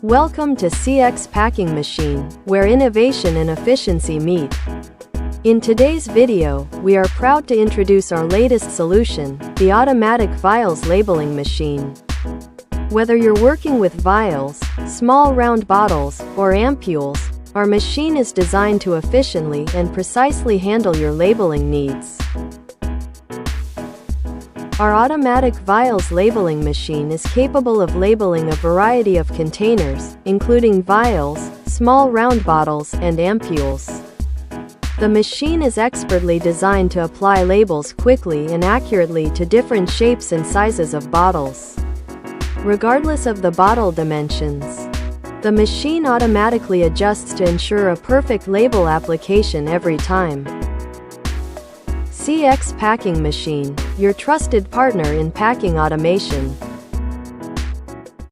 Welcome to CX Packing Machine, where innovation and efficiency meet. In today's video, we are proud to introduce our latest solution, the automatic vials labeling machine. Whether you're working with vials, small round bottles, or ampules, our machine is designed to efficiently and precisely handle your labeling needs. Our automatic vials labeling machine is capable of labeling a variety of containers, including vials, small round bottles, and ampules. The machine is expertly designed to apply labels quickly and accurately to different shapes and sizes of bottles. Regardless of the bottle dimensions, the machine automatically adjusts to ensure a perfect label application every time. CX Packing Machine, your trusted partner in packing automation.